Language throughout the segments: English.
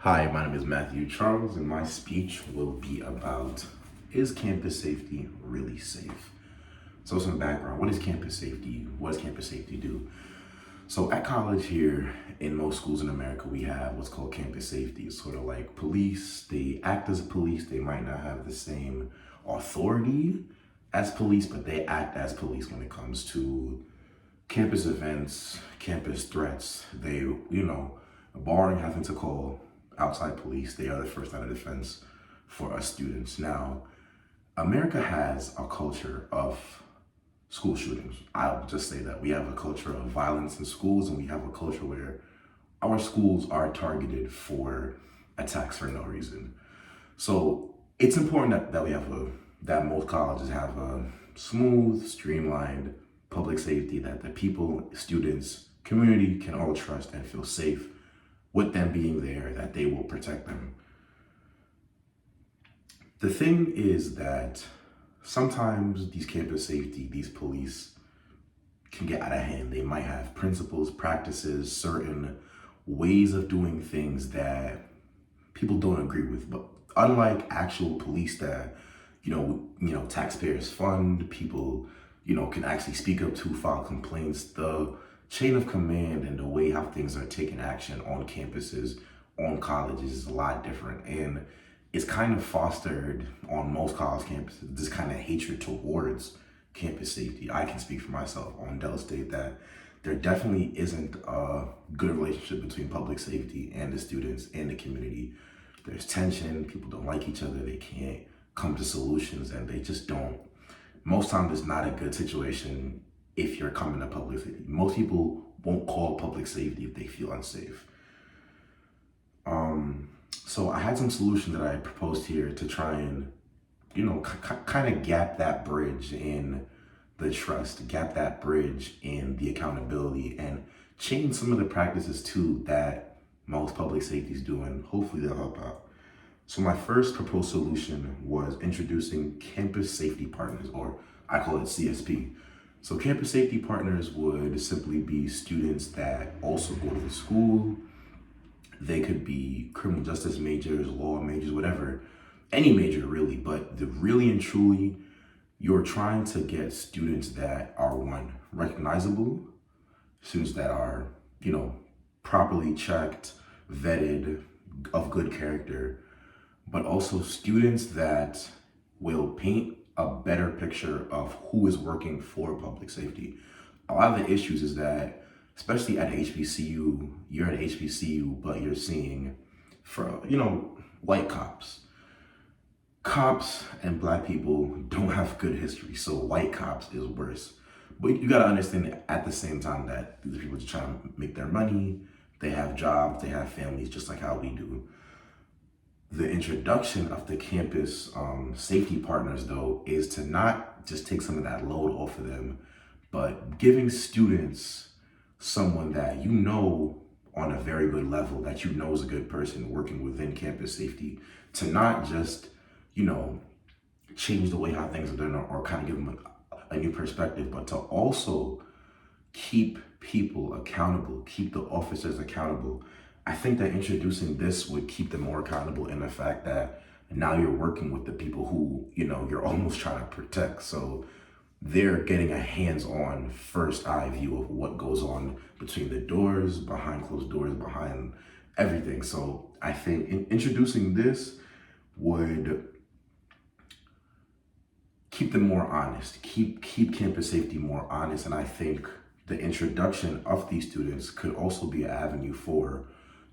Hi, my name is Matthew Charles, and my speech will be about, is campus safety really safe? So some background, what is campus safety? What does campus safety do? So at college here, in most schools in America, we have what's called campus safety. It's sort of like police. They act as police. They might not have the same authority as police, but they act as police when it comes to campus events, campus threats. They, barring having to call outside police, they are the first line of defense for us students. Now, America has a culture of school shootings. I'll just say that we have a culture of violence in schools, and we have a culture where our schools are targeted for attacks for no reason. So it's important that we have that most colleges have a smooth, streamlined public safety that the people, students, community can all trust and feel safe with them being there, that they will protect them. The thing is that sometimes these campus safety, these police can get out of hand. They might have principles, practices, certain ways of doing things that people don't agree with. But unlike actual police that, taxpayers fund, people, can actually speak up to, file complaints, the chain of command and the way how things are taken action on campuses, on colleges is a lot different. And it's kind of fostered on most college campuses, this kind of hatred towards campus safety. I can speak for myself on Dell State that there definitely isn't a good relationship between public safety and the students and the community. There's tension, people don't like each other, they can't come to solutions, and they just don't. Most times it's not a good situation if you're coming to public safety. Most people won't call public safety if they feel unsafe. So I had some solutions that I proposed here to try and, kind of gap that bridge in the trust, gap that bridge in the accountability, and change some of the practices too that most public safety is doing. Hopefully they'll help out. So my first proposed solution was introducing campus safety partners, or I call it CSP. So campus safety partners would simply be students that also go to the school. They could be criminal justice majors, law majors, whatever, any major really, but really and truly, you're trying to get students that are, one, recognizable, students that are, properly checked, vetted, of good character, but also students that will paint a better picture of who is working for public safety. A lot of the issues is that, especially at HBCU, you're at HBCU, but you're seeing, white cops. Cops and black people don't have good history, so white cops is worse. But you gotta understand that at the same time that these people are trying to make their money, they have jobs, they have families, just like how we do. The introduction of the campus safety partners, though, is to not just take some of that load off of them, but giving students someone that on a very good level, that is a good person working within campus safety, to not just, change the way how things are done or kind of give them a new perspective, but to also keep people accountable, keep the officers accountable. I think that introducing this would keep them more accountable in the fact that now you're working with the people who, you're almost trying to protect. So they're getting a hands-on first eye view of what goes on between the doors, behind closed doors, behind everything. So I think introducing this would keep them more honest, keep campus safety more honest. And I think the introduction of these students could also be an avenue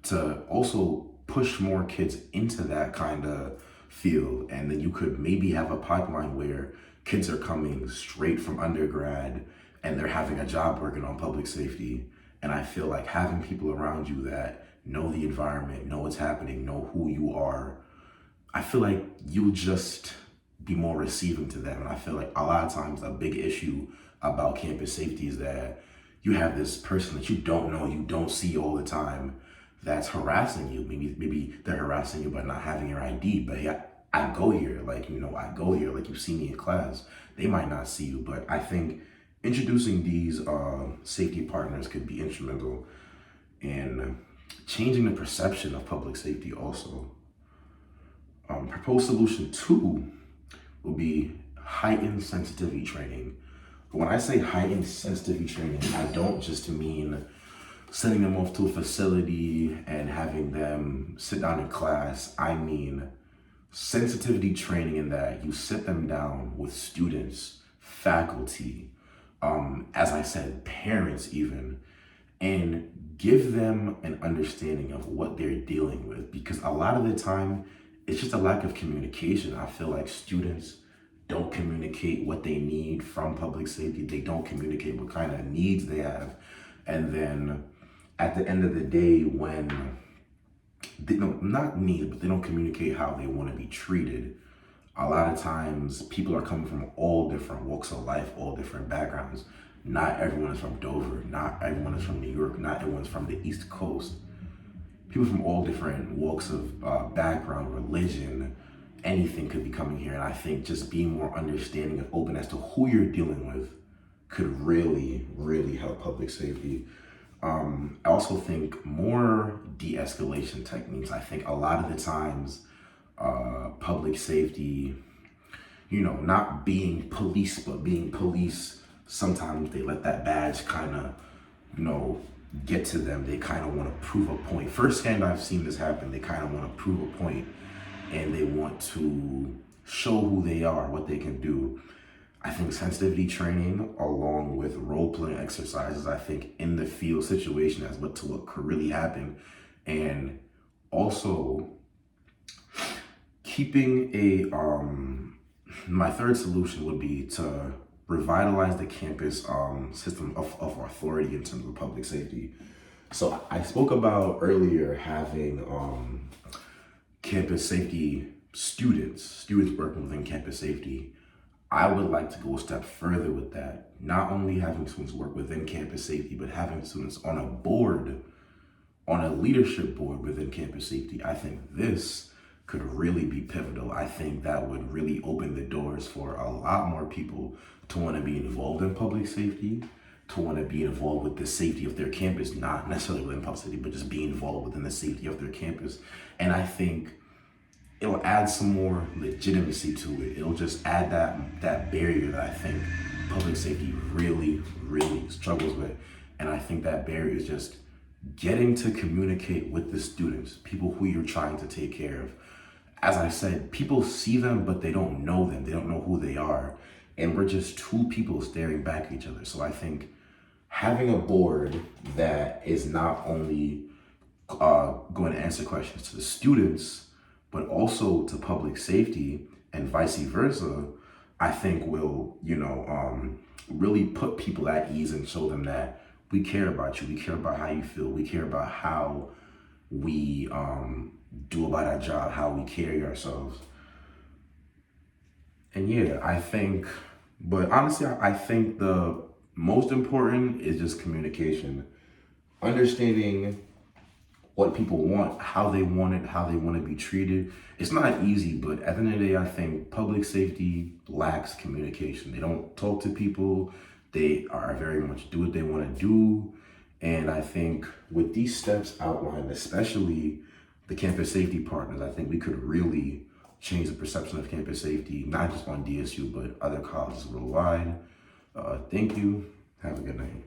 to also push more kids into that kind of field. And then you could maybe have a pipeline where kids are coming straight from undergrad and they're having a job working on public safety. And I feel like having people around you that know the environment, know what's happening, know who you are, I feel like you'll just be more receiving to them. And I feel like a lot of times a big issue about campus safety is that you have this person that you don't know, you don't see all the time, that's harassing you. Maybe they're harassing you by not having your ID, but yeah, I go here, I go here, like you see me in class. They might not see you, but I think introducing these safety partners could be instrumental in changing the perception of public safety also. Proposed solution 2 will be heightened sensitivity training. But when I say heightened sensitivity training, I don't just mean sending them off to a facility and having them sit down in class. I mean sensitivity training in that you sit them down with students, faculty, as I said, parents even, and give them an understanding of what they're dealing with. Because a lot of the time, it's just a lack of communication. I feel like students don't communicate what they need from public safety. They don't communicate what kind of needs they have. And then at the end of the day, when they don't, not need, but they don't communicate how they want to be treated, a lot of times people are coming from all different walks of life, all different backgrounds. Not everyone is from Dover. Not everyone is from New York. Not everyone's from the East Coast. People from all different walks of background, religion, anything could be coming here. And I think just being more understanding and open as to who you're dealing with could really, really help public safety. I also think more de-escalation techniques. I think a lot of the times, public safety, not being police, but being police, sometimes they let that badge kind of, get to them. They kind of want to prove a point. Firsthand, I've seen this happen. They kind of want to prove a point and they want to show who they are, what they can do. I think sensitivity training along with role-playing exercises, I think in the field situation as what could really happen. And also keeping my third solution would be to revitalize the campus system of authority in terms of public safety. So I spoke about earlier having campus safety students working within campus safety. I would like to go a step further with that. Not only having students work within campus safety, but having students on a board, on a leadership board within campus safety. I think this could really be pivotal. I think that would really open the doors for a lot more people to want to be involved in public safety, to want to be involved with the safety of their campus, not necessarily within public safety, but just be involved within the safety of their campus. And I think it'll add some more legitimacy to it. It'll just add that barrier that I think public safety really, really struggles with. And I think that barrier is just getting to communicate with the students, people who you're trying to take care of. As I said, people see them, but they don't know them. They don't know who they are. And we're just two people staring back at each other. So I think having a board that is not only going to answer questions to the students, but also to public safety and vice versa, I think will, really put people at ease and show them that we care about you. We care about how you feel. We care about how we do about our job, how we carry ourselves. And yeah, but honestly, I think the most important is just communication. Understanding what people want, how they want it, how they want to be treated. It's not easy, but at the end of the day, I think public safety lacks communication. They don't talk to people. They are very much do what they want to do. And I think with these steps outlined, especially the campus safety partners, I think we could really change the perception of campus safety, not just on DSU, but other colleges worldwide. Thank you. Have a good night.